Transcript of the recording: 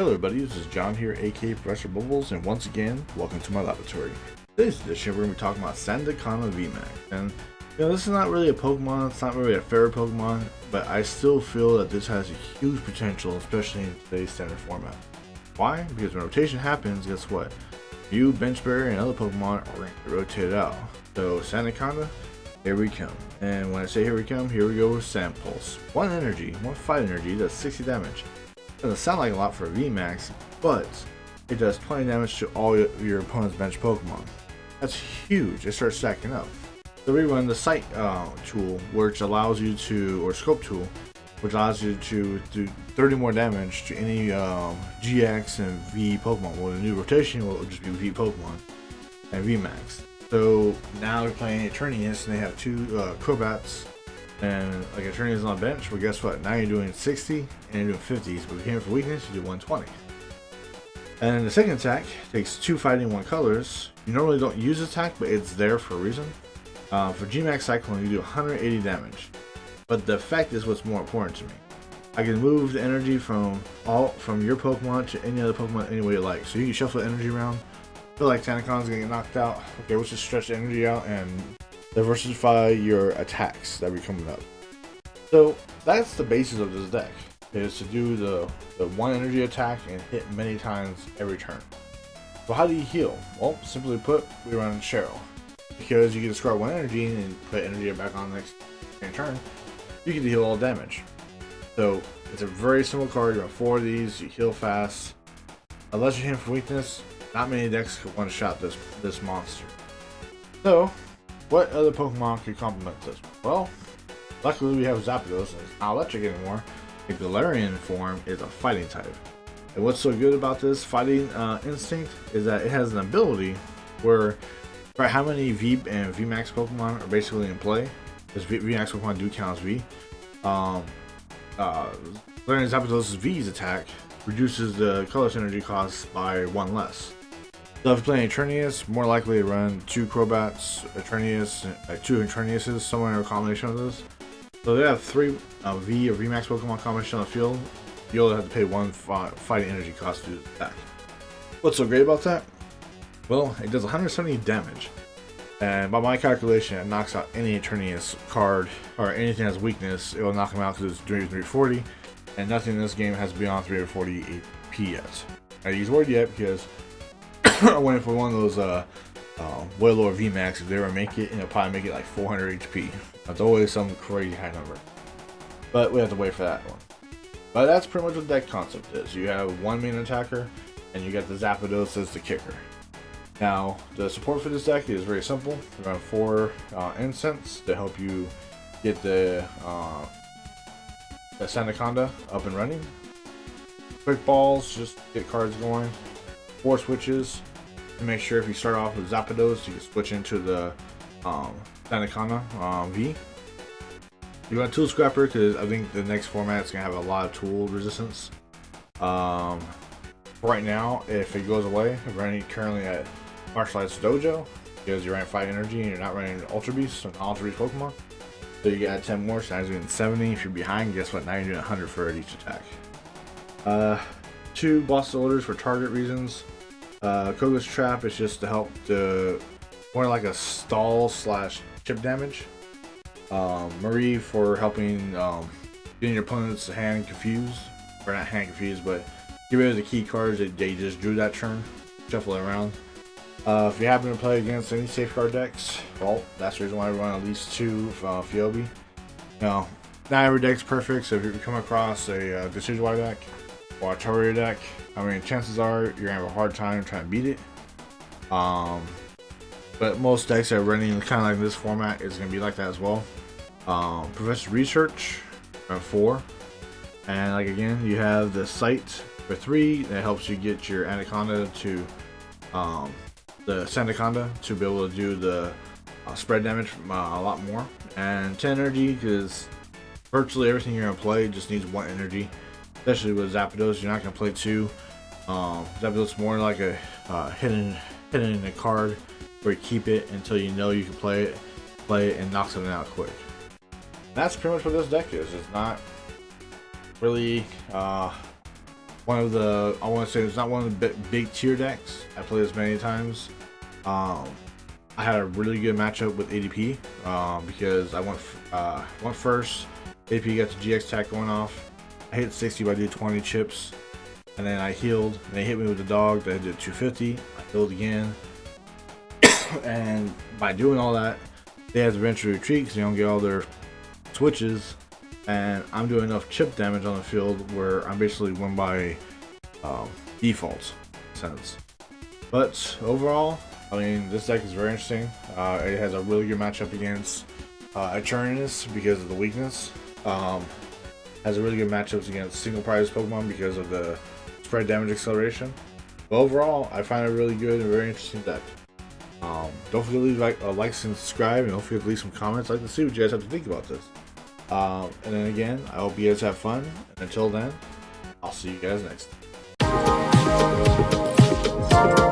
Hello everybody, this is John here, aka Professor Bubbles, and once again, welcome to my laboratory. Today's edition, we're going to be talking about Sandaconda Vmax, and this is not really a Pokemon, it's not really a favorite Pokemon, but I still feel that this has a huge potential, especially in today's standard format. Why? Because when rotation happens, guess what? You, Benchberry, and other Pokemon are going to get rotated out. So Sandaconda, here we come. And when I say here we come, here we go with Sand Pulse. One fight energy, does 60 damage. Doesn't sound like a lot for a Vmax, but it does 20 damage to all your opponent's bench Pokemon. That's huge. It starts stacking up. So we run the sight tool, which allows you to, or scope tool, which allows you to do 30 more damage to any GX and V Pokemon. Well, the new rotation will just be V Pokemon and Vmax. So now we're playing Eternius, and they have two Crobats. And like Eternius is on the bench, well guess what? Now you're doing 60 and you're doing 50s, but if you're here for weakness, you do 120. And the second attack takes two fighting, one colors. You normally don't use attack, but it's there for a reason. For Gmax Cyclone, you do 180 damage. But the effect is what's more important to me. I can move the energy from your Pokemon to any other Pokemon any way you like. So you can shuffle the energy around. Feel like Sandaconda's gonna get knocked out. Okay, let's just stretch the energy out and diversify your attacks that be coming up. So that's the basis of this deck, is to do the one energy attack and hit many times every turn. So how do you heal? Well, simply put, we run Cheryl. Because you can discard one energy and put energy back on the next turn, you can heal all damage. So it's a very simple card. You run 4 of these, you heal fast. Unless you're hitting for weakness, not many decks can one-shot this monster. So what other Pokemon could complement this? Well, luckily we have Zapdos, and it's not electric anymore. The Galarian form is a fighting type. And what's so good about this fighting instinct is that it has an ability where, for how many V and Vmax Pokemon are basically in play, because Vmax Pokemon do count as V, Galarian Zapdos' V's attack reduces the colorless energy cost by 1 less. So if you're playing Eternius, more likely to run 2 Crobats, Eternius, 2 Eterniuses, somewhere in a combination of those. So they have 3 V or Vmax Pokemon combination on the field. You only have to pay 1 fighting energy cost to do the attack. What's so great about that? Well, it does 170 damage. And by my calculation, it knocks out any Eternius card or anything that has weakness. It will knock them out because it's 340. And nothing in this game has beyond 340 AP yet. I use word yet because I went for one of those way lower Vmax. If they ever make it, it'll probably make it like 400 HP. That's always some crazy high number. But we have to wait for that one. But that's pretty much what the deck concept is. You have one main attacker, and you got the Zapdos as the kicker. Now, the support for this deck is very simple. You run 4 incense to help you get the Sandaconda up and running. Quick balls, just get cards going. 4 switches to make sure if you start off with Zapdos, you can switch into the Sandaconda V. You got Tool Scrapper because I think the next format is going to have a lot of tool resistance. Right now, if it goes away, I'm running currently at Martial Arts Dojo because you're running 5 energy and you're not running Ultra Beast, so Ultra Beast Pokemon. So you get 10 more, so now you're doing 70. If you're behind, guess what? Now you're doing 100 for each attack. 2 boss orders for target reasons. Koga's Trap is just to help more like a stall / chip damage. Marie for helping getting your opponent's hand confused, or not hand confused, but get rid of the key cards that they just drew that turn, shuffle it around. If you happen to play against any safeguard decks, well, that's the reason why we run at least 2 Fiobi. Now, not every deck's perfect, so if you come across a Decidueye deck or a Charrier deck, I mean, chances are you're gonna have a hard time trying to beat it. But most decks that are running kind of like this format is gonna be like that as well. Professor Research, 4, and like again, you have the Sight for 3 that helps you get your Anaconda to the Sandaconda to be able to do the spread damage a lot more, and 10 energy because virtually everything you're gonna play just needs 1 energy. Especially with Zapdos, you're not gonna play 2. Zapdos is more like a hidden in a card where you keep it until you know you can play it and knock something out quick. That's pretty much what this deck is. It's not really one of the, I want to say it's not one of the big tier decks. I played this many times. I had a really good matchup with ADP because I went first. ADP got the GX attack going off. I hit 60 by doing 20 chips, and then I healed. And they hit me with the dog that did 250. I healed again, and by doing all that, they have to eventually retreat because they don't get all their switches. And I'm doing enough chip damage on the field where I'm basically win by default sense. But overall, I mean, this deck is very interesting. It has a really good matchup against Eternus because of the weakness. Has a really good matchups against single prize Pokemon because of the spread damage acceleration. But overall, I find it really good and very interesting deck. Don't forget to leave like and subscribe, and don't forget to leave some comments. I'd like to see what you guys have to think about this. And then again, I hope you guys have fun. And until then, I'll see you guys next time.